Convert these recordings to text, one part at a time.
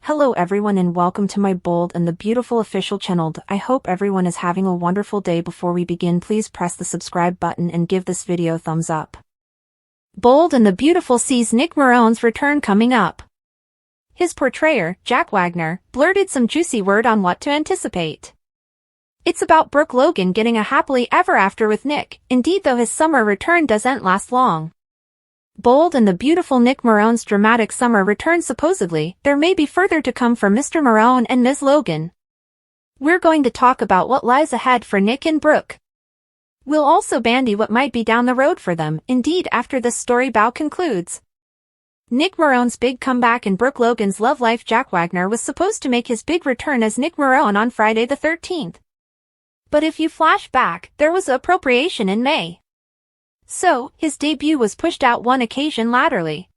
Hello everyone and welcome to my bold and the beautiful official channel. I hope everyone is having a wonderful day. Before we begin, please press the subscribe button and give this video a thumbs up. Bold and the Beautiful sees Nick Marone's return coming up. His portrayer, Jack Wagner, blurted some juicy word on what to anticipate. It's about Brooke Logan getting a happily ever after with Nick. Indeed, though his summer return doesn't last long. Bold and the Beautiful Nick Marone's dramatic summer return. Supposedly, there may be further to come for Mr. Marone and Ms. Logan. We're going to talk about what lies ahead for Nick and Brooke. We'll also bandy what might be down the road for them. Indeed, after this story bow concludes. Nick Marone's big comeback and Brooke Logan's love life. Jack Wagner was supposed to make his big return as Nick Marone on Friday the 13th. But if you flash back, there was appropriation in May. So, his debut was pushed out one occasion laterally.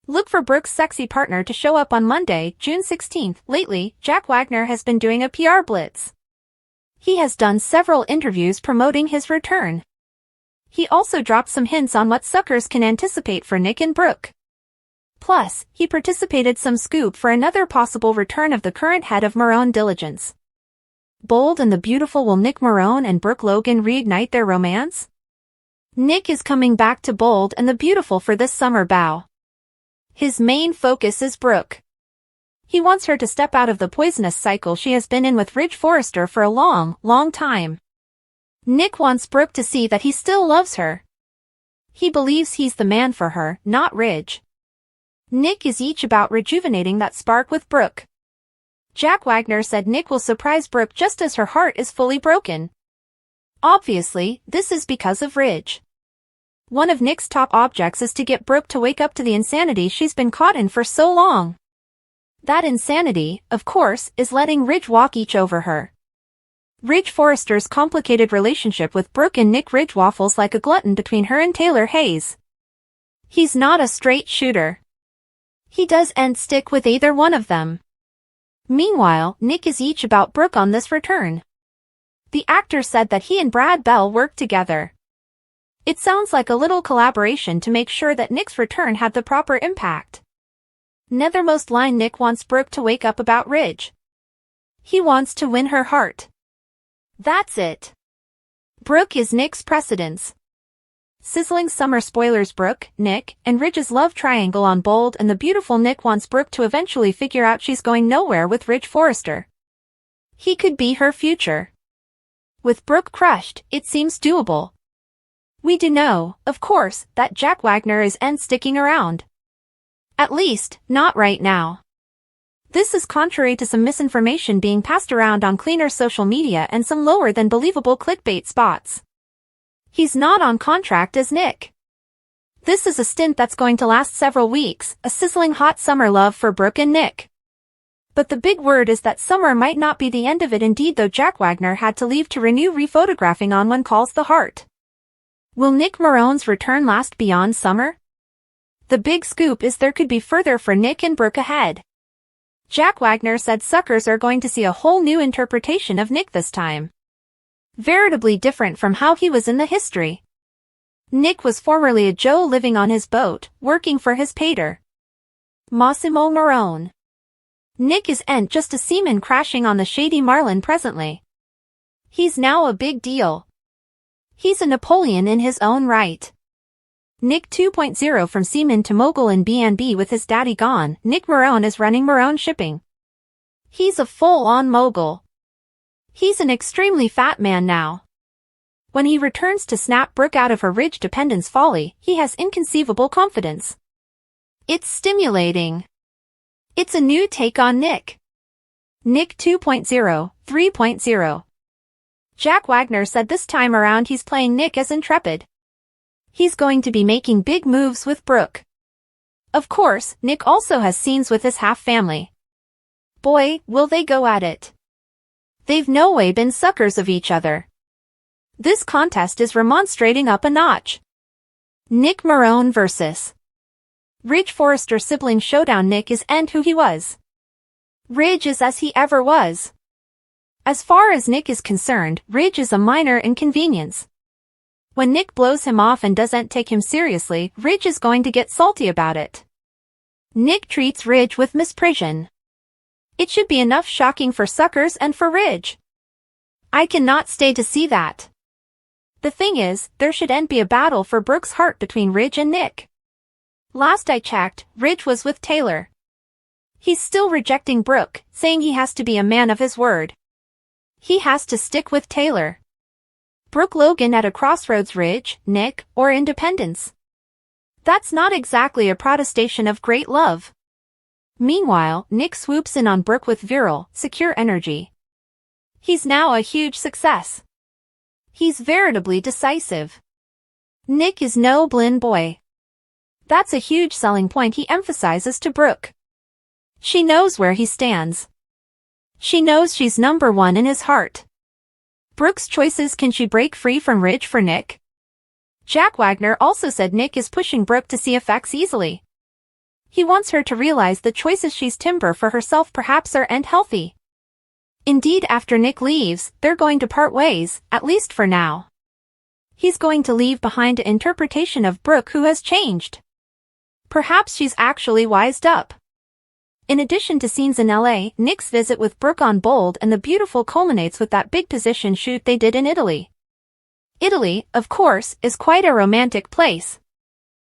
Look for Brooke's sexy partner to show up on Monday, June 16th. Lately, Jack Wagner has been doing a PR blitz. He has done several interviews promoting his return. He also dropped some hints on what suckers can anticipate for Nick and Brooke. Plus, he participated some scoop for another possible return of the current head of Marone Diligence. Bold and the Beautiful. Will Nick Marone and Brooke Logan reignite their romance? Nick is coming back to Bold and the Beautiful for this summer bow. His main focus is Brooke. He wants her to step out of the poisonous cycle she has been in with Ridge Forrester for a long time. Nick wants Brooke to see that he still loves her. He believes he's the man for her, not Ridge. Nick is each about rejuvenating that spark with Brooke. Jack Wagner said Nick will surprise Brooke just as her heart is fully broken. Obviously, this is because of Ridge. One of Nick's top objects is to get Brooke to wake up to the insanity she's been caught in for so long. That insanity, of course, is letting Ridge walk each over her. Ridge Forrester's complicated relationship with Brooke and Nick. Ridge waffles like a glutton between her and Taylor Hayes. He's not a straight shooter. He does end stick with either one of them. Meanwhile, Nick is each about Brooke on this return. The actor said that he and Brad Bell worked together. It sounds like a little collaboration to make sure that Nick's return had the proper impact. Nethermost line: Nick wants Brooke to wake up about Ridge. He wants to win her heart. That's it. Brooke is Nick's precedence. Sizzling summer spoilers: Brooke, Nick, and Ridge's love triangle on Bold and the Beautiful. Nick wants Brooke to eventually figure out she's going nowhere with Ridge Forrester. He could be her future. With Brooke crushed, it seems doable. We do know, of course, that Jack Wagner isn't sticking around. At least, not right now. This is contrary to some misinformation being passed around on cleaner social media and some lower than believable clickbait spots. He's not on contract as Nick. This is a stint that's going to last several weeks, a sizzling hot summer love for Brooke and Nick. But the big word is that summer might not be the end of it. Indeed, though, Jack Wagner had to leave to renew rephotographing on One Calls the Heart. Will Nick Marone's return last beyond summer? The big scoop is there could be further for Nick and Brooke ahead. Jack Wagner said suckers are going to see a whole new interpretation of Nick this time. Veritably different from how he was in the history. Nick was formerly a Joe living on his boat, working for his pater, Massimo Marone. Nick isn't just a seaman crashing on the shady Marlin presently. He's now a big deal. He's a Napoleon in his own right. Nick 2.0. From seaman to mogul in B&B with his daddy gone, Nick Marone is running Marone Shipping. He's a full-on mogul. He's an extremely fat man now. When he returns to snap Brooke out of her Ridge dependence folly, he has inconceivable confidence. It's stimulating. It's a new take on Nick. Nick 2.0, 3.0. Jack Wagner said this time around he's playing Nick as intrepid. He's going to be making big moves with Brooke. Of course, Nick also has scenes with his half-family. Boy, will they go at it. They've no way been suckers of each other. This contest is remonstrating up a notch. Nick Marone vs. Ridge Forrester sibling showdown. Nick isn't who he was. Ridge is as he ever was. As far as Nick is concerned, Ridge is a minor inconvenience. When Nick blows him off and doesn't take him seriously, Ridge is going to get salty about it. Nick treats Ridge with misprision. It should be enough shocking for suckers and for Ridge. I cannot stay to see that. The thing is, there should be a battle for Brooke's heart between Ridge and Nick. Last I checked, Ridge was with Taylor. He's still rejecting Brooke, saying he has to be a man of his word. He has to stick with Taylor. Brooke Logan at a crossroads, Ridge, Nick, or independence. That's not exactly a protestation of great love. Meanwhile, Nick swoops in on Brooke with virile, secure energy. He's now a huge success. He's veritably decisive. Nick is no blind boy. That's a huge selling point he emphasizes to Brooke. She knows where he stands. She knows she's number one in his heart. Brooke's choices. Can she break free from Ridge for Nick? Jack Wagner also said Nick is pushing Brooke to see effects easily. He wants her to realize the choices she's timber for herself perhaps are end healthy. Indeed, after Nick leaves, they're going to part ways, at least for now. He's going to leave behind an interpretation of Brooke who has changed. Perhaps she's actually wised up. In addition to scenes in LA, Nick's visit with Brooke on Bold and the Beautiful culminates with that big position shoot they did in Italy. Italy, of course, is quite a romantic place.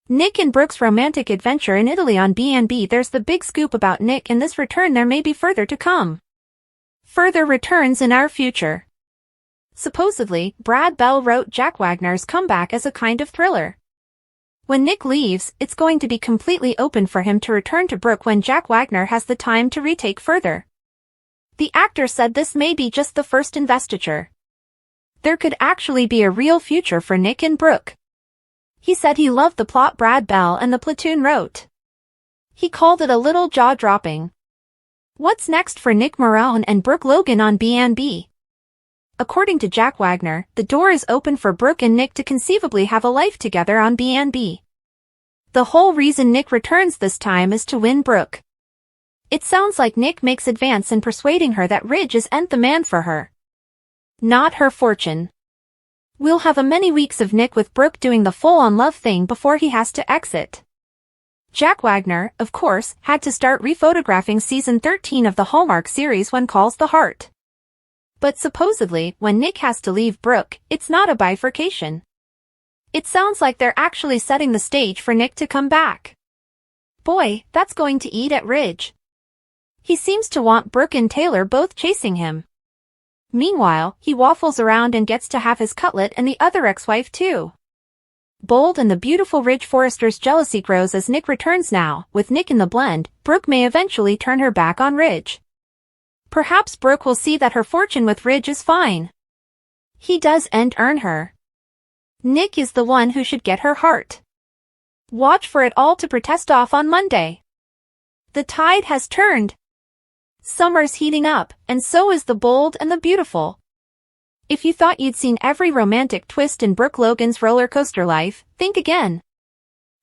Nick and Brooke's romantic adventure in Italy on B&B. There's the big scoop about Nick in this return. There may be further to come. Further returns in our future. Supposedly, Brad Bell wrote Jack Wagner's comeback as a kind of thriller. When Nick leaves, it's going to be completely open for him to return to Brooke when Jack Wagner has the time to retake further. The actor said this may be just the first investiture. There could actually be a real future for Nick and Brooke. He said he loved the plot Brad Bell and the platoon wrote. He called it a little jaw-dropping. What's next for Nick Morone and Brooke Logan on B&B? According to Jack Wagner, the door is open for Brooke and Nick to conceivably have a life together on B&B. The whole reason Nick returns this time is to win Brooke. It sounds like Nick makes advance in persuading her that Ridge isn't the man for her. Not her fortune. We'll have a many weeks of Nick with Brooke doing the full-on love thing before he has to exit. Jack Wagner, of course, had to start rephotographing season 13 of the Hallmark series When Calls the Heart. But supposedly, when Nick has to leave Brooke, it's not a bifurcation. It sounds like they're actually setting the stage for Nick to come back. Boy, that's going to eat at Ridge. He seems to want Brooke and Taylor both chasing him. Meanwhile, he waffles around and gets to have his cutlet and the other ex-wife too. Bold and the Beautiful Ridge Forrester's jealousy grows as Nick returns now. With Nick in the blend, Brooke may eventually turn her back on Ridge. Perhaps Brooke will see that her fortune with Ridge is fine. He does earn her. Nick is the one who should get her heart. Watch for it all to protest off on Monday. The tide has turned. Summer's heating up, and so is the Bold and the Beautiful. If you thought you'd seen every romantic twist in Brooke Logan's roller coaster life, think again.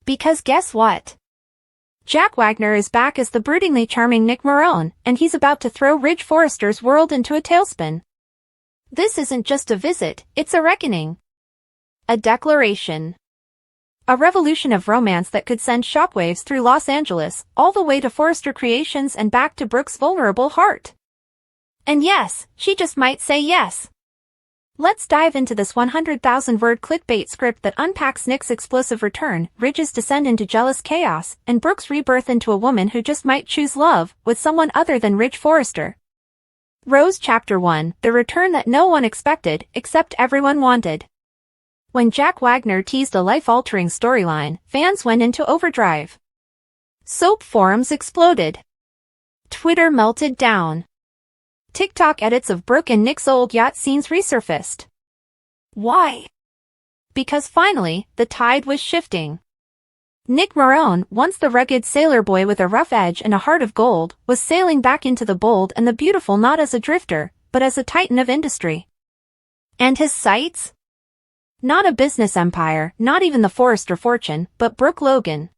Because guess what? Jack Wagner is back as the broodingly charming Nick Morone, and he's about to throw Ridge Forrester's world into a tailspin. This isn't just a visit, it's a reckoning. A declaration. A revolution of romance that could send shockwaves through Los Angeles, all the way to Forrester Creations and back to Brooke's vulnerable heart. And yes, she just might say yes. Let's dive into this 100,000-word clickbait script that unpacks Nick's explosive return, Ridge's descent into jealous chaos, and Brooke's rebirth into a woman who just might choose love with someone other than Ridge Forrester. Rose Chapter 1, the return that no one expected, except everyone wanted. When Jack Wagner teased a life-altering storyline, fans went into overdrive. Soap forums exploded. Twitter melted down. TikTok edits of Brooke and Nick's old yacht scenes resurfaced. Why? Because finally, the tide was shifting. Nick Morone, once the rugged sailor boy with a rough edge and a heart of gold, was sailing back into the Bold and the Beautiful not as a drifter, but as a titan of industry. And his sights? Not a business empire, not even the Forrester fortune, but Brooke Logan.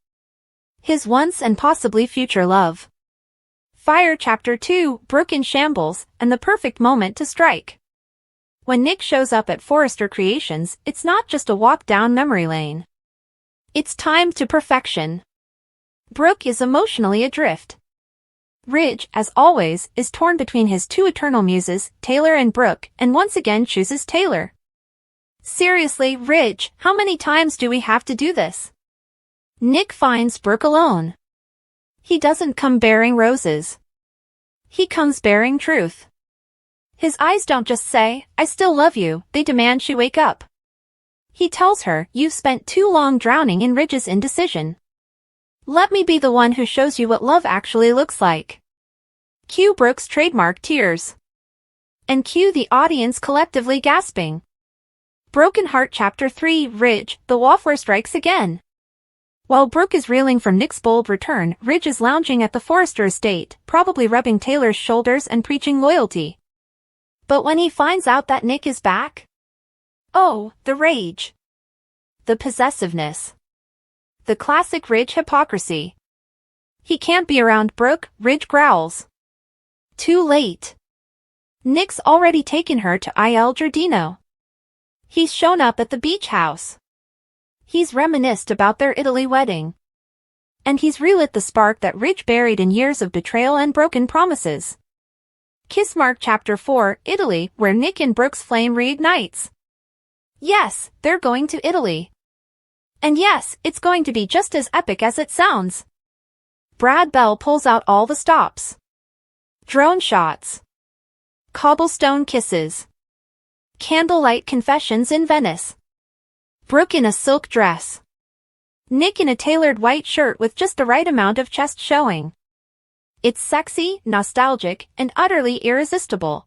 His once and possibly future love. Fire Chapter 2, Brooke in shambles, and the perfect moment to strike. When Nick shows up at Forrester Creations, it's not just a walk down memory lane. It's timed to perfection. Brooke is emotionally adrift. Ridge, as always, is torn between his two eternal muses, Taylor and Brooke, and once again chooses Taylor. Seriously, Ridge, how many times do we have to do this? Nick finds Brooke alone. He doesn't come bearing roses. He comes bearing truth. His eyes don't just say, "I still love you," they demand she wake up. He tells her, "You've spent too long drowning in Ridge's indecision. Let me be the one who shows you what love actually looks like." Cue Brooke's trademark tears. And cue the audience collectively gasping. Broken Heart Chapter 3, Ridge, the Wagner strikes again. While Brooke is reeling from Nick's bold return, Ridge is lounging at the Forrester estate, probably rubbing Taylor's shoulders and preaching loyalty. But when he finds out that Nick is back, oh, the rage. The possessiveness. The classic Ridge hypocrisy. He can't be around Brooke, Ridge growls. Too late. Nick's already taken her to Il Giardino. He's shown up at the beach house. He's reminisced about their Italy wedding. And he's relit the spark that Ridge buried in years of betrayal and broken promises. Kiss Mark Chapter 4, Italy, where Nick and Brooke's flame reignites. Yes, they're going to Italy. And yes, it's going to be just as epic as it sounds. Brad Bell pulls out all the stops. Drone shots. Cobblestone kisses. Candlelight confessions in Venice. Brooke in a silk dress. Nick in a tailored white shirt with just the right amount of chest showing. It's sexy, nostalgic, and utterly irresistible.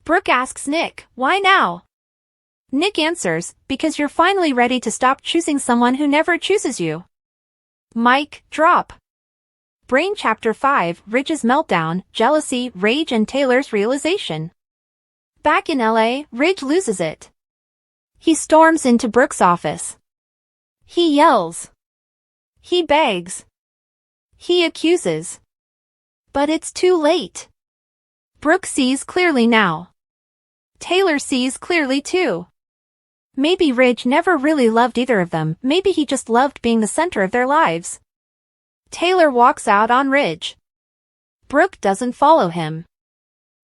Brooke asks Nick, "Why now?" Nick answers, "Because you're finally ready to stop choosing someone who never chooses you." Mic drop. Brain Chapter 5, Ridge's meltdown, jealousy, rage, and Taylor's realization. Back in LA, Ridge loses it. He storms into Brooke's office. He yells. He begs. He accuses. But it's too late. Brooke sees clearly now. Taylor sees clearly too. Maybe Ridge never really loved either of them, maybe he just loved being the center of their lives. Taylor walks out on Ridge. Brooke doesn't follow him.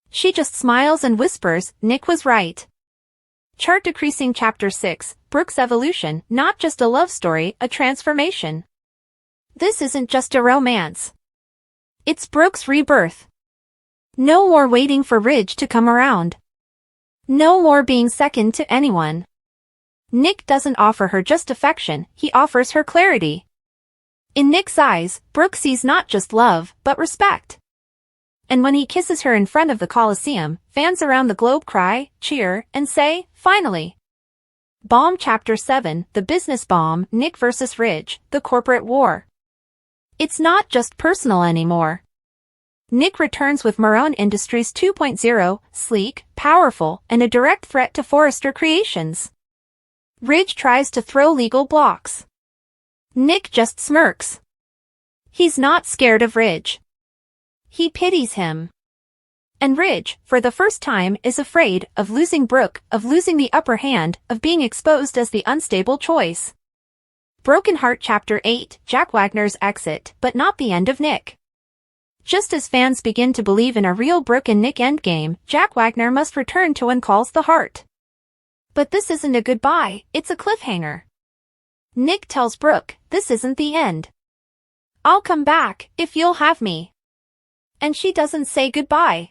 She just smiles and whispers, "Nick was right." Chart Decreasing Chapter 6, Brooke's evolution, not just a love story, a transformation. This isn't just a romance. It's Brooke's rebirth. No more waiting for Ridge to come around. No more being second to anyone. Nick doesn't offer her just affection, he offers her clarity. In Nick's eyes, Brooke sees not just love, but respect. And when he kisses her in front of the Coliseum, fans around the globe cry, cheer, and say, "Finally." Bomb Chapter 7, The Business Bomb, Nick vs. Ridge, the Corporate War. It's not just personal anymore. Nick returns with Marone Industries 2.0, sleek, powerful, and a direct threat to Forrester Creations. Ridge tries to throw legal blocks. Nick just smirks. He's not scared of Ridge. He pities him. And Ridge, for the first time, is afraid of losing Brooke, of losing the upper hand, of being exposed as the unstable choice. Broken Heart Chapter 8, Jack Wagner's exit, but not the end of Nick. Just as fans begin to believe in a real Brooke and Nick endgame, Jack Wagner must return to When Calls the Heart. But this isn't a goodbye, it's a cliffhanger. Nick tells Brooke, "This isn't the end. I'll come back, if you'll have me." And she doesn't say goodbye.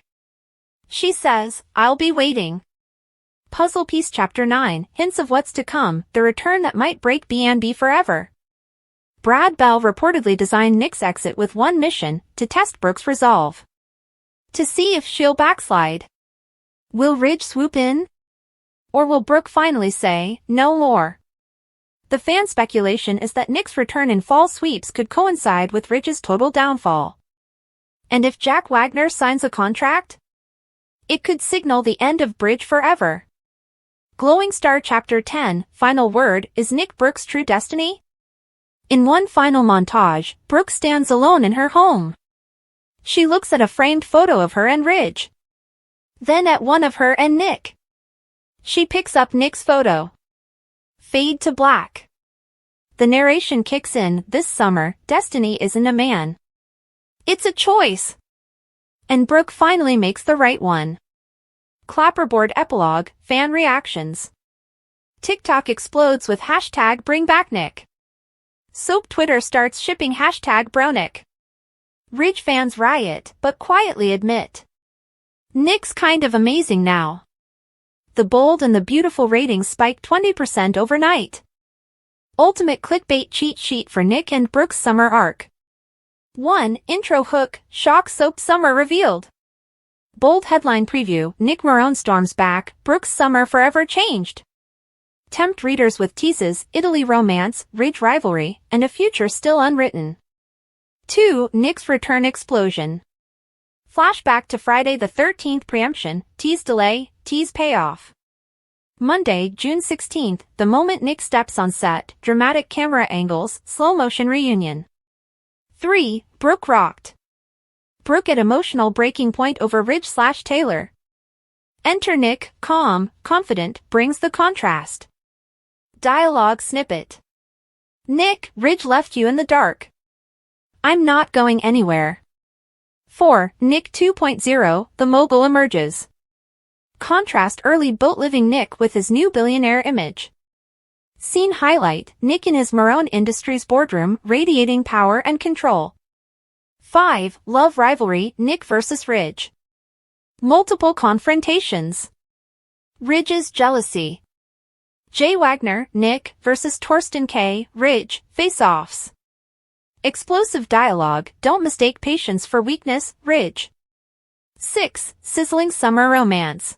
She says, "I'll be waiting." Puzzle Piece Chapter 9, Hints of What's to Come, the return that might break B&B forever. Brad Bell reportedly designed Nick's exit with one mission, to test Brooke's resolve. To see if she'll backslide. Will Ridge swoop in? Or will Brooke finally say, "No more"? The fan speculation is that Nick's return in fall sweeps could coincide with Ridge's total downfall. And if Jack Wagner signs a contract, it could signal the end of Bridge forever. Glowing Star Chapter 10, Final Word, is Nick Brooke's true destiny? In one final montage, Brooke stands alone in her home. She looks at a framed photo of her and Ridge. Then at one of her and Nick. She picks up Nick's photo. Fade to black. The narration kicks in, "This summer, destiny isn't a man. It's a choice." and Brooke finally makes the right one. Clapperboard epilogue, fan reactions. TikTok explodes with hashtag #BringBackNick. Soap Twitter starts shipping hashtag #BroNick. Ridge fans riot, but quietly admit Nick's kind of amazing now. The Bold and the Beautiful ratings spiked 20% overnight. Ultimate clickbait cheat sheet for Nick and Brooke's summer arc. 1. Intro hook, shock soap summer revealed. Bold headline preview, Nick Marone storms back, Brooke's summer forever changed. Tempt readers with teases, Italy romance, Ridge rivalry, and a future still unwritten. 2. Nick's return explosion. Flashback to Friday the 13th preemption, tease delay, tease payoff. Monday, June 16th, the moment Nick steps on set, dramatic camera angles, slow-motion reunion. 3. Brooke rocked. Brooke at emotional breaking point over Ridge/Taylor. Enter Nick, calm, confident, brings the contrast. Dialogue snippet. Nick, Ridge left you in the dark. I'm not going anywhere. 4. Nick 2.0, the mogul emerges. Contrast early boat-living Nick with his new billionaire image. Scene highlight, Nick in his Marone Industries boardroom, radiating power and control. 5. Love rivalry, Nick versus Ridge. Multiple confrontations. Ridge's jealousy. J. Wagner, Nick, versus Torsten K. Ridge, face-offs. Explosive dialogue, don't mistake patience for weakness, Ridge. 6. Sizzling summer romance.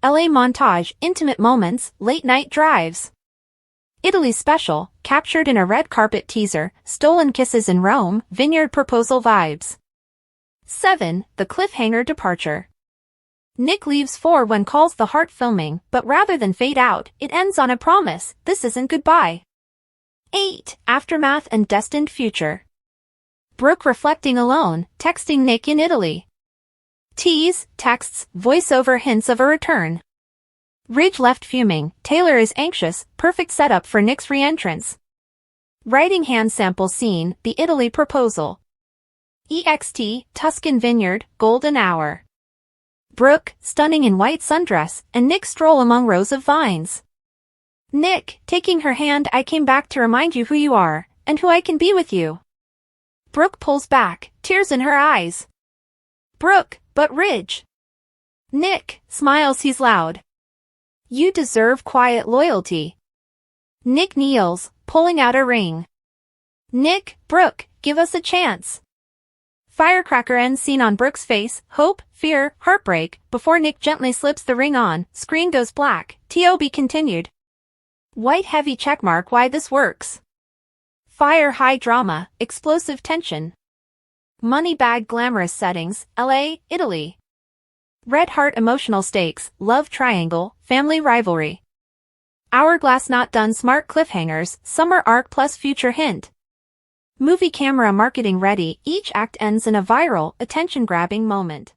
LA montage, intimate moments, late-night drives. Italy special, captured in a red carpet teaser, stolen kisses in Rome, vineyard proposal vibes. 7. The cliffhanger departure. Nick leaves 4 when calls the heart filming, but rather than fade out, it ends on a promise, this isn't goodbye. 8. Aftermath and destined future. Brooke reflecting alone, texting Nick in Italy. Tease, texts, voiceover hints of a return. Ridge left fuming, Taylor is anxious, perfect setup for Nick's re-entrance. Writing hand sample scene, the Italy proposal. EXT, Tuscan vineyard, golden hour. Brooke, stunning in white sundress, and Nick stroll among rows of vines. Nick, taking her hand, I came back to remind you who you are, and who I can be with you. Brooke pulls back, tears in her eyes. Brooke, but Ridge. Nick, smiles he's loud. You deserve quiet loyalty. Nick kneels, pulling out a ring. Nick, Brooke, give us a chance. Firecracker end scene on Brooke's face, hope, fear, heartbreak, before Nick gently slips the ring on, screen goes black, TOB continued. White heavy checkmark why this works. Fire high drama, explosive tension. Money bag glamorous settings, LA, Italy. Red heart emotional stakes, love triangle, family rivalry. Hourglass not done smart cliffhangers, summer arc plus future hint. Movie camera marketing ready, each act ends in a viral, attention-grabbing moment.